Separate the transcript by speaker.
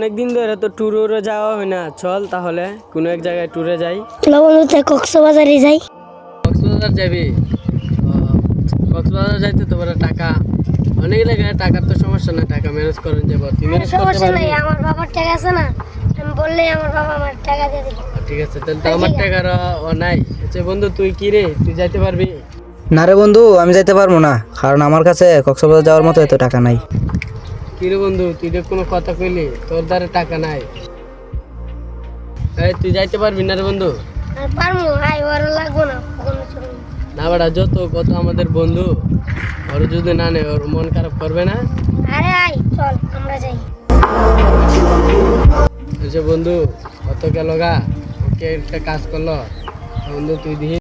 Speaker 1: অনেকদিন ধরে তো ট্যুরে যাওয়া হয় না, চল তাহলে কোনো এক জায়গায় ট্যুরে যাই।
Speaker 2: চলো বন্ধু কক্সবাজারে যাই।
Speaker 1: কক্সবাজার যাবি? কক্সবাজার যাইতে তো বড় টাকা অনেক লাগে, টাকার তো সমস্যা না, টাকা ম্যানেজ করেন যাবো। তুই ম্যানেজ করতে
Speaker 2: সমস্যা
Speaker 1: পারবি?
Speaker 2: নাই, আমার বাবার টাকা আছে না, আমি বললেই আমার বাবা আমার টাকা দিয়ে দিবে।
Speaker 1: ঠিক আছে, তাহলে তো আমার টাকার নাই। আচ্ছা বন্ধু, তুই কি রে, তুই যাইতে পারবি?
Speaker 3: না রে বন্ধু, আমি যাইতে পারবো না, কারণ আমার কাছে কক্সবাজার যাওয়ার মতো এত টাকা নাই।
Speaker 1: কি রে বন্ধু, তুই যে কোনো কথা কইলি, তোর দ্বারা টাকা নাই? এই তুই যাইতে পারবি না রে বন্ধু?
Speaker 2: আর পারমু, হাই ওর লাগবো না কোনো কিছু।
Speaker 1: না বেটা, যত কত আমাদের বন্ধু, ওর যদি না নেই ওর মন খারাপ করবে না?
Speaker 2: আরে আই চল আমরা যাই।
Speaker 1: আচ্ছা বন্ধু, কত গেল গা, ওকে একটা কাজ করলো বন্ধু, তুই দিহি